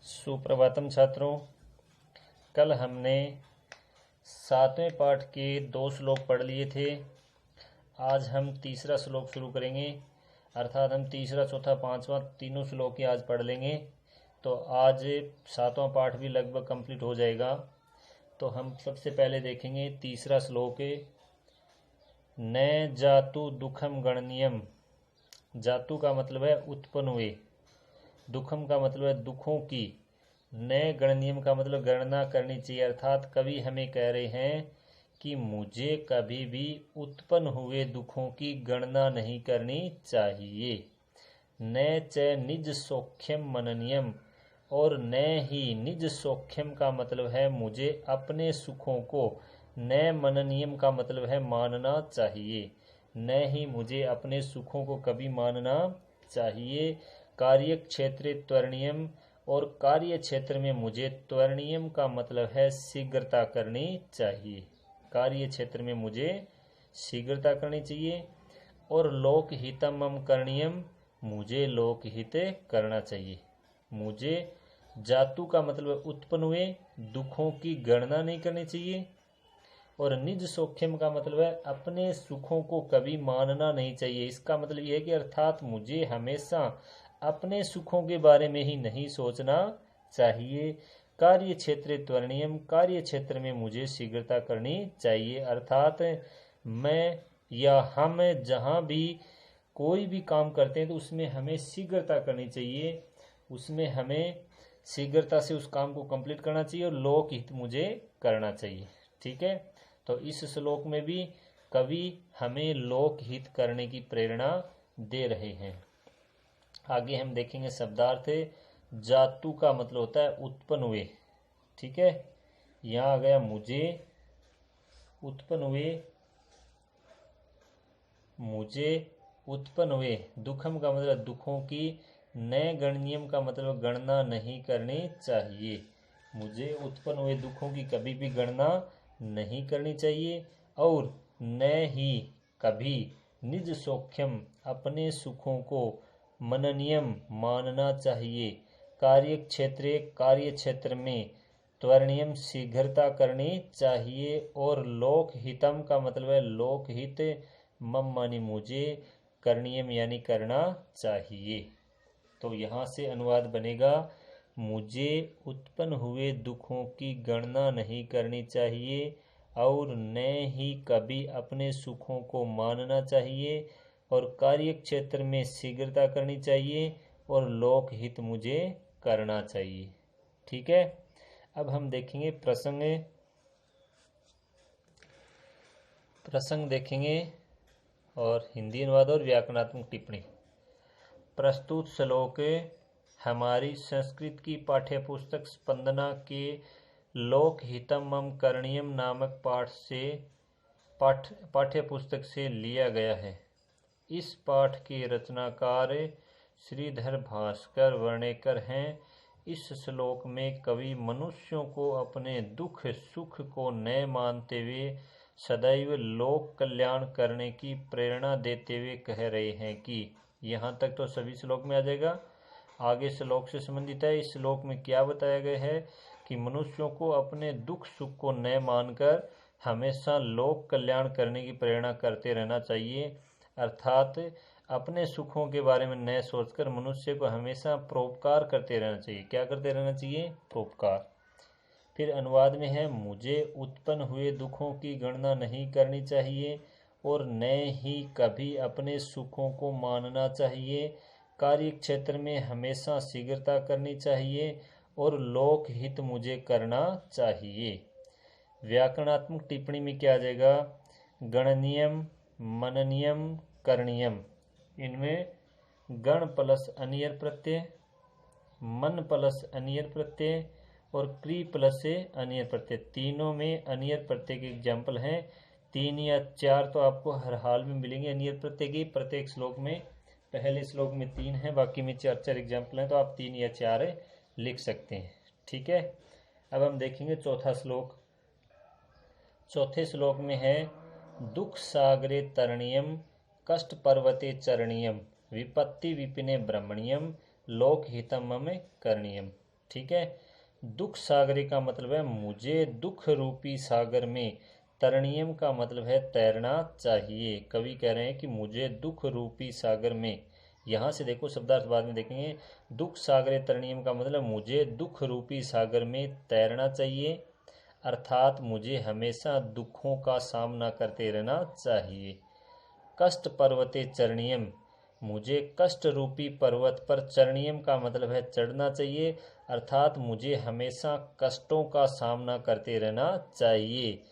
सुप्रभातम छात्रों। कल हमने 7वें पाठ के 2 श्लोक पढ़ लिए थे। आज हम तीसरा श्लोक शुरू करेंगे, अर्थात हम तीसरा, चौथा, पांचवा तीनों श्लोक ही आज पढ़ लेंगे। तो आज 7वां पाठ भी लगभग कंप्लीट हो जाएगा। तो हम सबसे पहले देखेंगे तीसरा श्लोक है, न जातु दुखम गणनीयम। जातु का मतलब है उत्पन्न हुए, दुखम का मतलब है दुखों की, नए गणनीयम का मतलब गणना करनी चाहिए। अर्थात कवि हमें कह रहे हैं कि मुझे कभी भी उत्पन्न हुए दुखों की गणना नहीं करनी चाहिए। न च निज सौख्यम मननीयम, और न ही निज सौख्यम का मतलब है मुझे अपने सुखों को, न मननीयम का मतलब है मानना चाहिए, न ही मुझे अपने सुखों को कभी मानना चाहिए। कार्य क्षेत्र त्वरणीयम, और कार्य क्षेत्र में मुझे त्वरणीयम का मतलब है शीघ्रता करनी चाहिए। कार्य क्षेत्र में मुझे शीघ्रता करनी चाहिए। और लोकहितम करणीयम, मुझे लोकहित करना चाहिए। मुझे जातु का मतलब उत्पन्न हुए दुखों की गणना नहीं करनी चाहिए। और निज सौख्यम का मतलब है अपने सुखों को कभी मानना नहीं चाहिए। इसका मतलब यह है कि अर्थात मुझे हमेशा अपने सुखों के बारे में ही नहीं सोचना चाहिए। कार्य क्षेत्र त्वरणीयम, कार्य क्षेत्र में मुझे शीघ्रता करनी चाहिए। अर्थात मैं या हम जहाँ भी कोई भी काम करते हैं तो उसमें हमें शीघ्रता करनी चाहिए, उसमें हमें शीघ्रता से उस काम को कंप्लीट करना चाहिए और लोकहित मुझे करना चाहिए। ठीक है, तो इस श्लोक में भी कवि हमें लोकहित करने की प्रेरणा दे रहे हैं। आगे हम देखेंगे शब्दार्थ। जातु का मतलब होता है उत्पन्न हुए। ठीक है, यहाँ आ गया मुझे उत्पन्न हुए, मुझे उत्पन्न हुए। दुखम का मतलब दुखों की, नए गणनीयम का मतलब गणना नहीं करनी चाहिए। मुझे उत्पन्न हुए दुखों की कभी भी गणना नहीं करनी चाहिए। और न ही कभी निज सौख्यम, अपने सुखों को, मननीयम मानना चाहिए। कार्य क्षेत्र में त्वरणीयम शीघ्रता करनी चाहिए। और लोकहितम का मतलब है लोकहित, मम मानी मुझे, करणीयम यानी करना चाहिए। तो यहाँ से अनुवाद बनेगा, मुझे उत्पन्न हुए दुखों की गणना नहीं करनी चाहिए और न ही कभी अपने सुखों को मानना चाहिए। और कार्य क्षेत्र में शीघ्रता करनी चाहिए और लोकहित मुझे करना चाहिए। ठीक है, अब हम देखेंगे प्रसंग देखेंगे और हिंदी अनुवाद और व्याकरणात्मक टिप्पणी। प्रस्तुत श्लोक हमारी संस्कृत की पाठ्यपुस्तक स्पंदना के लोकहितम मम करणीयम नामक पाठ्यपुस्तक से लिया गया है। इस पाठ के रचनाकार श्रीधर भास्कर वर्णेकर हैं। इस श्लोक में कवि मनुष्यों को अपने दुख सुख को न मानते हुए सदैव लोक कल्याण करने की प्रेरणा देते हुए कह रहे हैं कि, यहाँ तक तो सभी श्लोक में आ जाएगा, आगे श्लोक से संबंधित है। इस श्लोक में क्या बताया गया है कि मनुष्यों को अपने दुख सुख को न मानकर हमेशा लोक कल्याण करने की प्रेरणा करते रहना चाहिए। अर्थात अपने सुखों के बारे में न सोचकर मनुष्य को हमेशा परोपकार करते रहना चाहिए। क्या करते रहना चाहिए? परोपकार। फिर अनुवाद में है, मुझे उत्पन्न हुए दुखों की गणना नहीं करनी चाहिए और न ही कभी अपने सुखों को मानना चाहिए। कार्य क्षेत्र में हमेशा शीघ्रता करनी चाहिए और लोकहित मुझे करना चाहिए। व्याकरणात्मक टिप्पणी में क्या आ जाएगा? गणनीयम, मननीयम, करणीयम, इनमें गण प्लस अनियर प्रत्यय, मन प्लस अनियर प्रत्यय और क्री प्लस से अनियर प्रत्यय, तीनों में अनियर प्रत्यय के एग्जाम्पल हैं। 3 या 4 तो आपको हर हाल में मिलेंगे अनियर प्रत्यय के प्रत्येक श्लोक में। पहले श्लोक में 3 है, बाकी में 4 एग्जाम्पल हैं, तो आप 3 या 4 लिख सकते हैं। ठीक है, अब हम देखेंगे चौथा श्लोक। चौथे श्लोक में है, दुख सागरे तरणीयम, कष्ट पर्वते चरणीयम, विपत्ति विपिने ब्रह्मणीयम, लोकहितम मम करणीयम। ठीक है। दुख सागरे का मतलब है मुझे दुख रूपी सागर में, तरणीयम का मतलब है तैरना चाहिए। कवि कह रहे हैं कि मुझे दुख रूपी सागर में, यहाँ से देखो शब्दार्थ बाद में देखेंगे। दुख सागरे तरणीयम का मतलब मुझे दुख रूपी सागर में तैरना चाहिए, अर्थात मुझे हमेशा दुखों का सामना करते रहना चाहिए। कष्ट पर्वते चरणीयम, मुझे कष्ट रूपी पर्वत पर, चरणीयम का मतलब है चढ़ना चाहिए, अर्थात मुझे हमेशा कष्टों का सामना करते रहना चाहिए।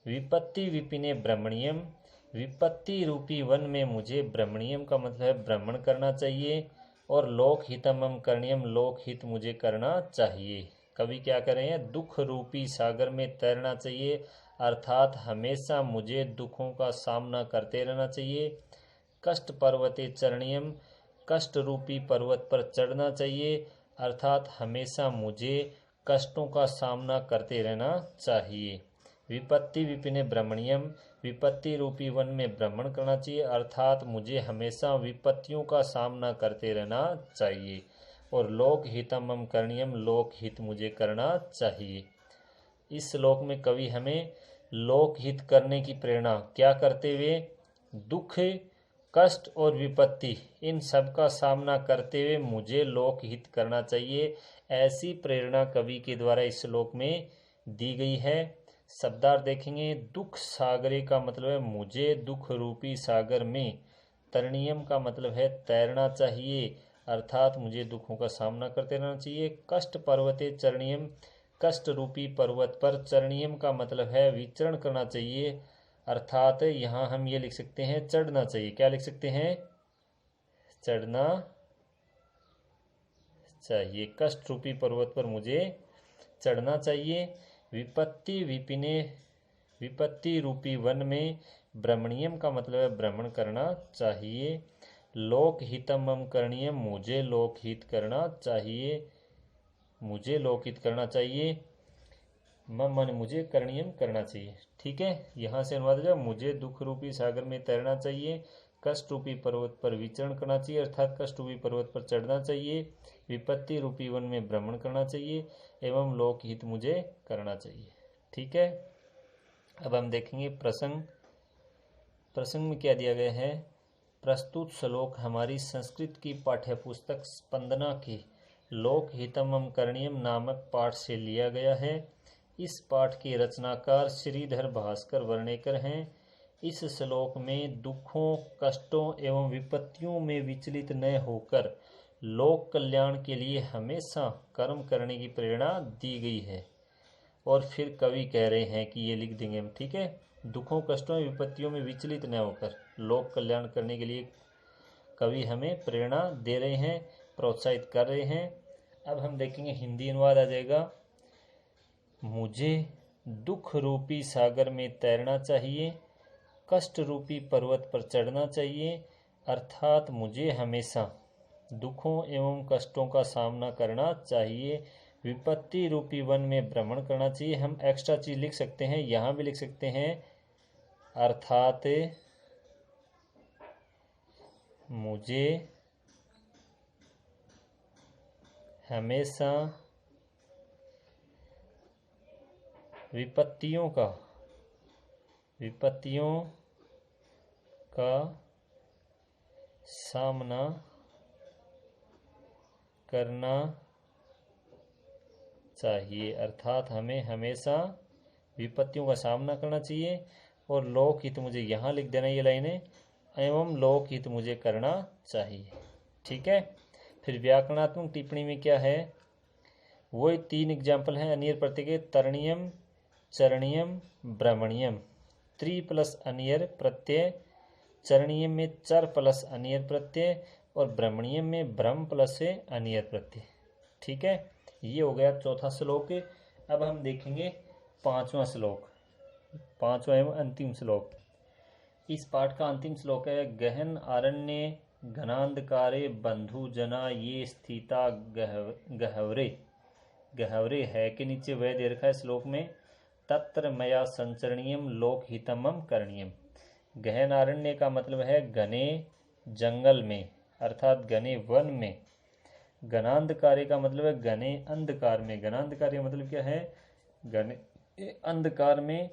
विपत्ति विपिने भ्रमणीयम, विपत्ति रूपी वन में मुझे, भ्रमणीयम का मतलब है भ्रमण करना चाहिए, और लोक हितमम करणीयम, लोक हित मुझे करना चाहिए। कवि क्या कर रहे हैं, दुख रूपी सागर में तैरना चाहिए, अर्थात हमेशा मुझे दुखों का सामना करते रहना चाहिए। कष्ट पर्वते चरणीयम, कष्ट रूपी पर्वत पर चढ़ना चाहिए, अर्थात हमेशा मुझे कष्टों का सामना करते रहना चाहिए। विपत्ति विपिने भ्रमणीयम, विपत्ति रूपी वन में भ्रमण करना चाहिए, अर्थात मुझे हमेशा विपत्तियों का सामना करते रहना चाहिए। और लोक हितमम करणीयम, लोक हित मुझे करना चाहिए। इस श्लोक में कवि हमें लोकहित करने की प्रेरणा क्या करते हुए, दुख कष्ट और विपत्ति इन सब का सामना करते हुए मुझे लोकहित करना चाहिए, ऐसी प्रेरणा कवि के द्वारा इस श्लोक में दी गई है। शब्दार्थ देखेंगे। दुख सागरे का मतलब है मुझे दुख रूपी सागर में, तरणीयम का मतलब है तैरना चाहिए, अर्थात मुझे दुखों का सामना करते रहना चाहिए। कष्ट पर्वते चरणीयम, कष्ट रूपी पर्वत पर, चरणीयम का मतलब है विचरण करना चाहिए, अर्थात यहाँ हम ये लिख सकते हैं चढ़ना चाहिए। क्या लिख सकते हैं, चढ़ना चाहिए। कष्ट रूपी पर्वत पर मुझे चढ़ना चाहिए। विपत्ति विपिने, विपत्ति रूपी वन में, भ्रमणीयम का मतलब है भ्रमण करना चाहिए। लोक हितमम करणीयम, मुझे लोकहित करना चाहिए, मुझे लोकहित करना चाहिए। मन मुझे करणीयम करना चाहिए। ठीक है, यहाँ से अनुवाद है, मुझे दुख रूपी सागर में तैरना चाहिए, कष्ट रूपी पर्वत पर विचरण करना चाहिए, अर्थात कष्ट रूपी पर्वत पर चढ़ना चाहिए, विपत्ति रूपी वन में भ्रमण करना चाहिए, एवं लोकहित मुझे करना चाहिए। ठीक है, अब हम देखेंगे प्रसंग। प्रसंग में क्या दिया गया है। प्रस्तुत श्लोक हमारी संस्कृत की पाठ्यपुस्तक स्पंदना के लोक हितमम करणीयम नामक पाठ से लिया गया है। इस पाठ के रचनाकार श्रीधर भास्कर वर्णेकर हैं। इस श्लोक में दुखों कष्टों एवं विपत्तियों में विचलित न होकर लोक कल्याण के लिए हमेशा कर्म करने की प्रेरणा दी गई है। और फिर कवि कह रहे हैं कि ये लिख देंगे हम, ठीक है, दुखों कष्टों एवं विपत्तियों में विचलित न होकर लोक कल्याण करने के लिए कवि हमें प्रेरणा दे रहे हैं, प्रोत्साहित कर रहे हैं। अब हम देखेंगे हिंदी अनुवाद आ जाएगा। मुझे दुख रूपी सागर में तैरना चाहिए, कष्ट रूपी पर्वत पर चढ़ना चाहिए, अर्थात मुझे हमेशा दुखों एवं कष्टों का सामना करना चाहिए, विपत्ति रूपी वन में भ्रमण करना चाहिए। हम एक्स्ट्रा चीज लिख सकते हैं, यहाँ भी लिख सकते हैं, अर्थात मुझे हमेशा विपत्तियों का सामना करना चाहिए, अर्थात हमें हमेशा विपत्तियों का सामना करना चाहिए। और लोकहित मुझे यहाँ लिख देना ये लाइनें, एवं लोकहित मुझे करना चाहिए। ठीक है, फिर व्याकरणात्मक टिप्पणी में क्या है, वही 3 एग्जाम्पल हैं अनियर प्रत्यय के। तरणीयम, चरणीयम, भ्रमणीयम। त्रि प्लस अनियर प्रत्यय, चरणीयम में चर प्लस अनियर प्रत्यय, और भ्रमणीयम में भ्रम प्लस से अनियर प्रत्यय। ठीक है, ये हो गया चौथा श्लोक। अब हम देखेंगे 5वां श्लोक, 5वां एवं अंतिम श्लोक। इस पाठ का अंतिम श्लोक है। गहन आरण्य घनांधकारे बंधु जना ये स्थिता गहवरे, गहवरे है के नीचे वह दे रखा है श्लोक में। तत्र मया संचरणीयम लोकहितमम करणीयम। गहन आरण्य का मतलब है घने जंगल में, अर्थात घने वन में, घनांधकारे का मतलब है घने अंधकार में, घनांधकार का मतलब क्या है, घने अंधकार में।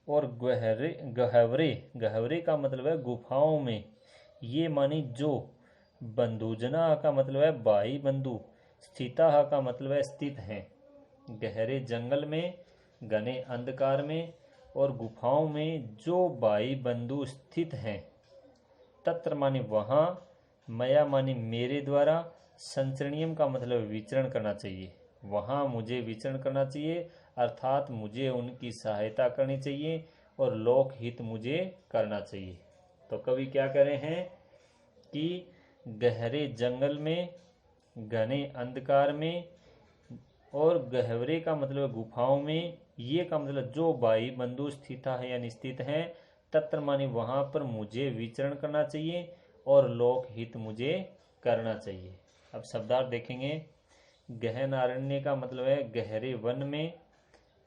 और गहरे गहवरे, गहवरे का मतलब है गुफाओं में। ये मानी जो, बंधुजना का मतलब है भाई बंधु, स्थिता का मतलब है स्थित हैं। गहरे जंगल में, घने अंधकार में और गुफाओं में जो भाई बंधु स्थित हैं। तत्र मानी वहाँ, मया मानी मेरे द्वारा, संचरणीयम का मतलब विचरण करना चाहिए, वहाँ मुझे विचरण करना चाहिए, अर्थात मुझे उनकी सहायता करनी चाहिए और लोक हित मुझे करना चाहिए। तो कवि क्या कह रहे हैं कि गहरे जंगल में, घने अंधकार में और गहवरे का मतलब गुफाओं में, ये का मतलब जो भाई बंधु स्थित है यानी स्थित हैं, तत्र मानी वहाँ पर मुझे विचरण करना चाहिए और लोक हित मुझे करना चाहिए। अब शब्दार्थ देखेंगे। गहन अरण्य का मतलब है गहरे वन में,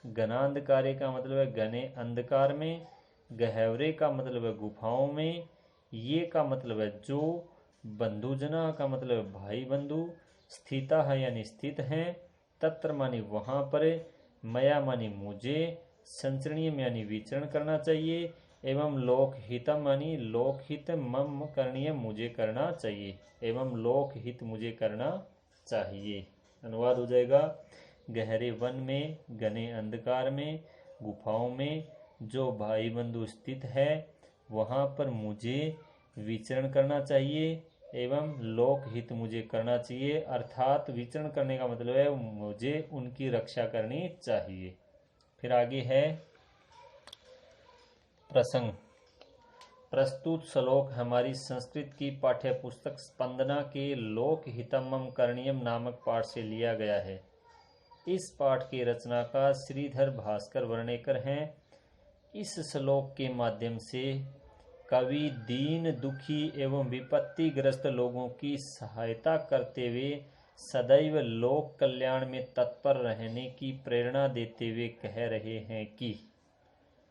घनांधकारे का मतलब है घने अंधकार में, गहवरे का मतलब है गुफाओं में, ये का मतलब है जो, बंधुजना का मतलब है भाई बंधु, स्थिता है यानी स्थित हैं, तत्र मानी वहाँ पर, मया मानी मुझे, संचरणीय यानी विचरण करना चाहिए, एवं लोकहितम मानी लोकहित मम करणीय मुझे करना चाहिए, एवं लोकहित मुझे करना चाहिए। अनुवाद हो जाएगा, गहरे वन में, घने अंधकार में, गुफाओं में जो भाई बंधु स्थित है वहाँ पर मुझे विचरण करना चाहिए एवं लोक हित मुझे करना चाहिए, अर्थात विचरण करने का मतलब है मुझे उनकी रक्षा करनी चाहिए। फिर आगे है प्रसंग। प्रस्तुत श्लोक हमारी संस्कृत की पाठ्य पुस्तक स्पंदना के लोक हितमम करणीयम नामक पाठ से लिया गया है। इस पाठ के रचनाकार श्रीधर भास्कर वर्णेकर हैं। इस श्लोक के माध्यम से कवि दीन दुखी एवं विपत्तिग्रस्त लोगों की सहायता करते हुए सदैव लोक कल्याण में तत्पर रहने की प्रेरणा देते हुए कह रहे हैं कि,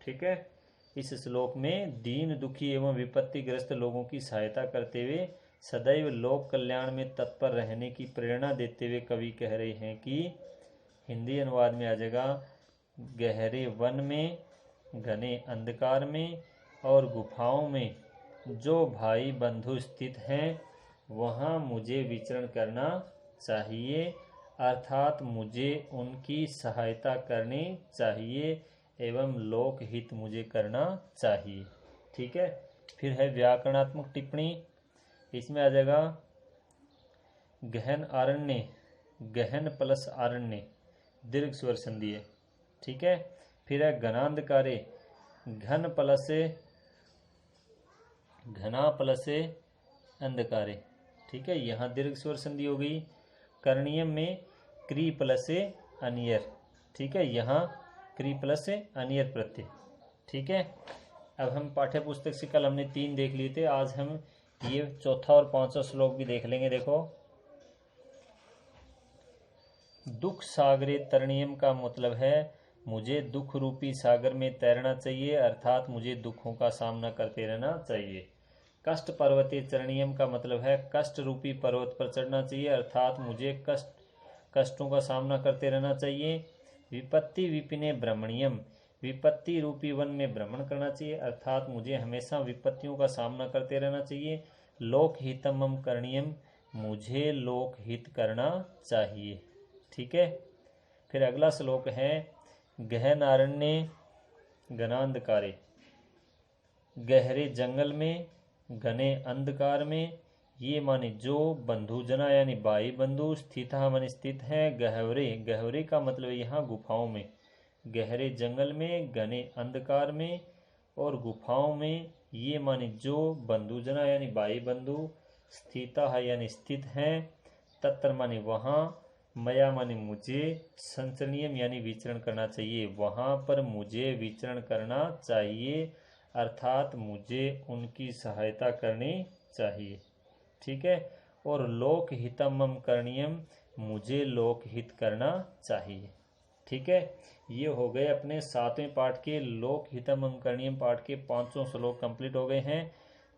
ठीक है, इस श्लोक में दीन दुखी एवं विपत्तिग्रस्त लोगों की सहायता करते हुए सदैव लोक कल्याण में तत्पर रहने की प्रेरणा देते हुए कवि कह रहे हैं कि, हिंदी अनुवाद में आ जाएगा, गहरे वन में, घने अंधकार में और गुफाओं में जो भाई बंधु स्थित हैं वहाँ मुझे विचरण करना चाहिए, अर्थात मुझे उनकी सहायता करनी चाहिए एवं लोक हित मुझे करना चाहिए। ठीक है। फिर है व्याकरणात्मक टिप्पणी। इसमें आ जाएगा गहन आरण्य, गहन प्लस आरण्य दीर्घ स्वर संधि है। ठीक है। फिर है घनांधकारे, घन प्लस घना प्लस अंधकारे। ठीक है, यहाँ दीर्घ स्वर संधि हो गई। करणीयम में क्री प्लस अनियर। ठीक है, यहाँ क्री प्लस अनियर प्रत्यय। ठीक है। अब हम पाठ्य पुस्तक से कल हमने 3 देख लिए थे, आज हम ये चौथा और 5वां श्लोक भी देख लेंगे। देखो, दुख सागरे तरणीयम का मतलब है मुझे दुख रूपी सागर में तैरना चाहिए, अर्थात मुझे दुखों का सामना करते रहना चाहिए। कष्ट पर्वते चरणीयम का मतलब है कष्ट रूपी पर्वत पर चढ़ना चाहिए, अर्थात मुझे कष्टों का सामना करते रहना चाहिए। विपत्ति विपिने भ्रमणीयम, विपत्ति रूपी वन में भ्रमण करना चाहिए, अर्थात मुझे हमेशा विपत्तियों का सामना करते रहना चाहिए। लोक हितमम करणीयम, मुझे लोक हित करना चाहिए। ठीक है। फिर अगला श्लोक है गहन आरण्य घनांधकारे, गहरे जंगल में, घने अंधकार में, ये माने जो, बंधुजना यानी भाई बंधु, स्थिता माने स्थित है। गहवरे, गहवरे का मतलब यहाँ गुफाओं में, गहरे जंगल में, घने अंधकार में और गुफाओं में, ये माने जो, बंधुजना यानी भाई बंधु, स्थिता है यानी स्थित हैं। तत्र माने वहाँ, मया माने मुझे, संचरणीयम यानी विचरण करना चाहिए, वहाँ पर मुझे विचरण करना चाहिए, अर्थात मुझे उनकी सहायता करनी चाहिए। ठीक है। और लोक हितमम करणीयम, मुझे लोक हित करना चाहिए। ठीक है। ये हो गए अपने 7वें पाठ के लोक हितमम करणीयम पाठ के 5 श्लोक कंप्लीट हो गए हैं।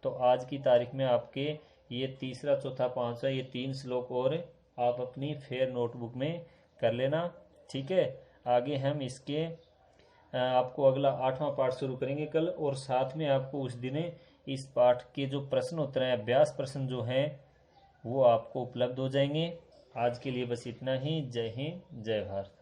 तो आज की तारीख में आपके ये तीसरा, चौथा, 5वां ये 3 श्लोक और आप अपनी फेयर नोटबुक में कर लेना। ठीक है, आगे हम इसके आपको अगला 8वां पाठ शुरू करेंगे कल, और साथ में आपको उस दिन इस पाठ के जो प्रश्न उत्तर हैं, अभ्यास प्रश्न जो हैं, वो आपको उपलब्ध हो जाएंगे। आज के लिए बस इतना ही। जय हिंद, जय भारत।